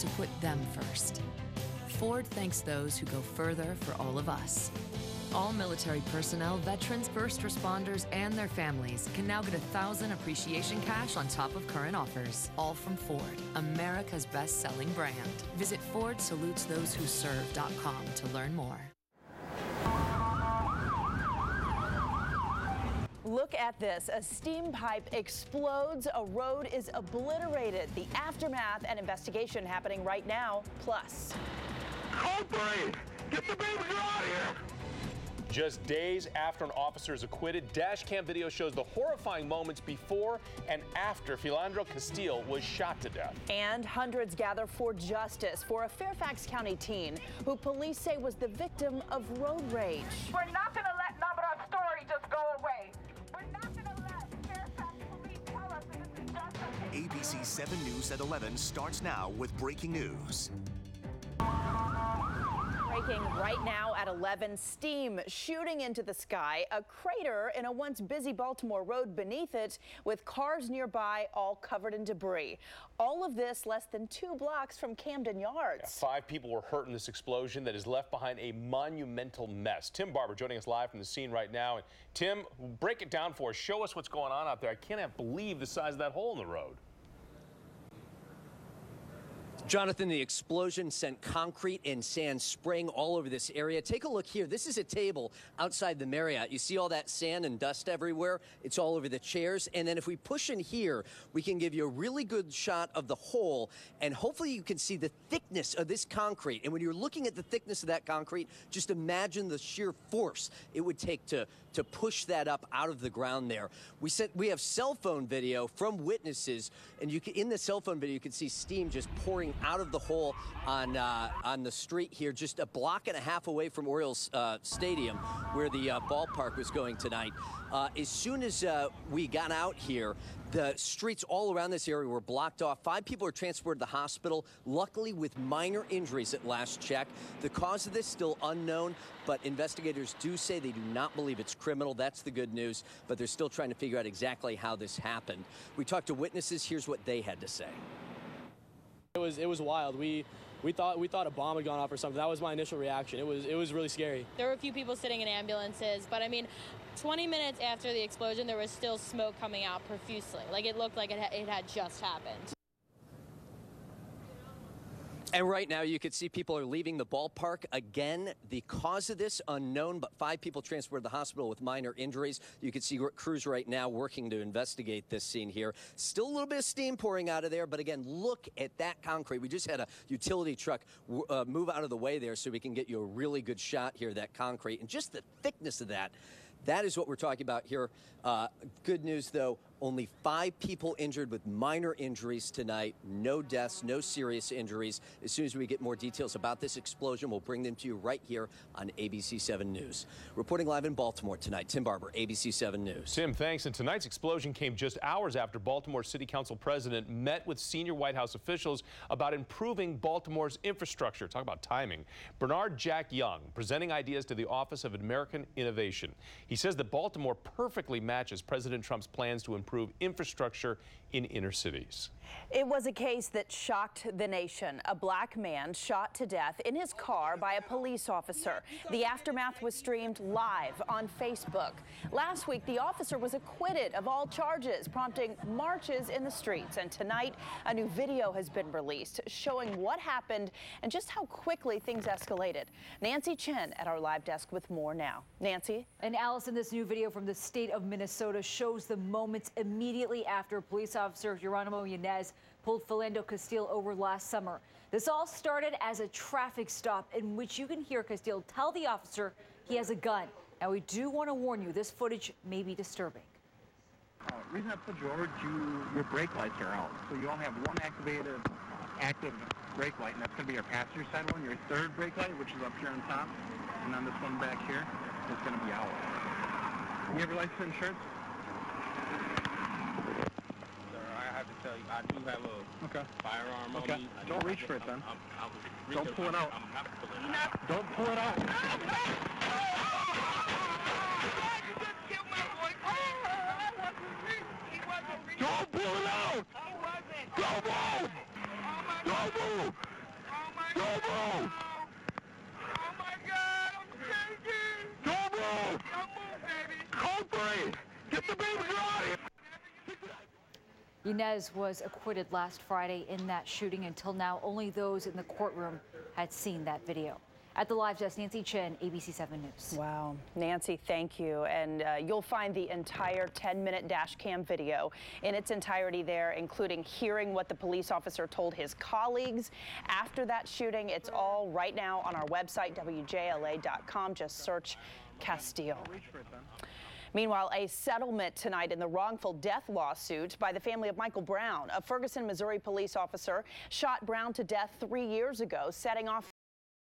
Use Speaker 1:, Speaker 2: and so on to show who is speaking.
Speaker 1: to put them first. Ford thanks those who go further for all of us. All military personnel, veterans, first responders, and their families can now get $1,000 appreciation cash on top of current offers. All from Ford, America's best-selling brand. Visit FordSalutesThoseWhoServe.com to learn more.
Speaker 2: Look at this. A steam pipe explodes. A road is obliterated. The aftermath and investigation happening right now. Plus.
Speaker 3: Culprit! Get the baby out of here!
Speaker 4: Just days after an officer is acquitted, dash cam video shows the horrifying moments before and after Philandro Castile was shot to death.
Speaker 2: And hundreds gather for justice for a Fairfax County teen who police say was the victim of road rage.
Speaker 5: We're not going to let Navarro's story just go away. We're not going to let Fairfax police tell us that this is just okay.
Speaker 6: ABC 7 News at 11 starts now with breaking news.
Speaker 2: Breaking right now at 11, steam shooting into the sky, a crater in a once busy Baltimore road beneath it with cars nearby all covered in debris. All of this less than 2 blocks from Camden Yards.
Speaker 4: Yeah, 5 people were hurt in this explosion that has left behind a monumental mess. Tim Barber joining us live from the scene right now. And Tim, break it down for us. Show us what's going on out there. I can't believe the size of that hole in the road.
Speaker 7: Jonathan, the explosion sent concrete and sand spraying all over this area. Take a look here. This is a table outside the Marriott. You see all that sand and dust everywhere? It's all over the chairs. And then if we push in here, we can give you a really good shot of the hole. And hopefully you can see the thickness of this concrete. And when you're looking at the thickness of that concrete, just imagine the sheer force it would take to push that up out of the ground there. We have cell phone video from witnesses, and in the cell phone video, you can see steam just pouring out of the hole on the street here, just a block and a half away from Orioles Stadium, where the ballpark was going tonight. As soon as we got out here, the streets all around this area were blocked off. 5 people were transported to the hospital, luckily with minor injuries at last check. The cause of this still unknown, but investigators do say they do not believe it's criminal. That's the good news, but they're still trying to figure out exactly how this happened. We talked to witnesses. Here's what they had to say.
Speaker 8: It was wild. We thought a bomb had gone off or something. That was my initial reaction. It was really scary.
Speaker 9: There were a few people sitting in ambulances, but I mean, 20 minutes after the explosion, there was still smoke coming out profusely. Like, it looked like it had just happened.
Speaker 7: And right now, you can see people are leaving the ballpark. Again, the cause of this unknown, but 5 people transported to the hospital with minor injuries. You can see crews right now working to investigate this scene here. Still a little bit of steam pouring out of there, but again, look at that concrete. We just had a utility truck move out of the way there so we can get you a really good shot here of that concrete. And just the thickness of that. That is what we're talking about here. Good news, though, only 5 people injured with minor injuries tonight. No deaths, no serious injuries. As soon as we get more details about this explosion, we'll bring them to you right here on ABC 7 News. Reporting live in Baltimore tonight, Tim Barber, ABC 7 News.
Speaker 4: Tim, thanks. And tonight's explosion came just hours after Baltimore City Council President met with senior White House officials about improving Baltimore's infrastructure. Talk about timing. Bernard Jack Young presenting ideas to the Office of American Innovation. He says that Baltimore perfectly matches President Trump's plans to improve infrastructure in inner cities.
Speaker 2: It was a case that shocked the nation. A black man shot to death in his car by a police officer. The aftermath was streamed live on Facebook. Last week, the officer was acquitted of all charges, prompting marches in the streets. And tonight, a new video has been released showing what happened and just how quickly things escalated. Nancy Chen at our live desk with more now. Nancy?
Speaker 10: And Allison, this new video from the state of Minnesota shows the moments immediately after police officer Geronimo Yanez pulled Philando Castile over last summer. This all started as a traffic stop in which you can hear Castile tell the officer he has a gun. Now, we do want to warn you, this footage may be disturbing.
Speaker 11: The reason I pulled you over, your brake lights are out. So you only have one active brake light, and that's going to be your passenger side one. Your third brake light, which is up here on top, and then this one back here, is going to be out. You have your license and insurance?
Speaker 12: I have to tell you, I do have a firearm on me.
Speaker 11: Don't reach for it then. Don't pull it out. Don't pull it out. Don't pull it out! Don't move! Don't move!
Speaker 3: Don't move! Oh my God, I'm shaking! Don't move! Don't move, baby! Cooperate! Get the baby girl out of here!
Speaker 10: Yanez was acquitted last Friday in that shooting. Until now, only those in the courtroom had seen that video. At the live desk, Nancy Chen, ABC 7 News.
Speaker 2: Wow. Nancy, thank you. And you'll find the entire 10-minute dash cam video in its entirety there, including hearing what the police officer told his colleagues after that shooting. It's all right now on our website, WJLA.com. Just search Castile. Meanwhile, a settlement tonight in the wrongful death lawsuit by the family of Michael Brown. A Ferguson, Missouri police officer shot Brown to death 3 years ago, setting off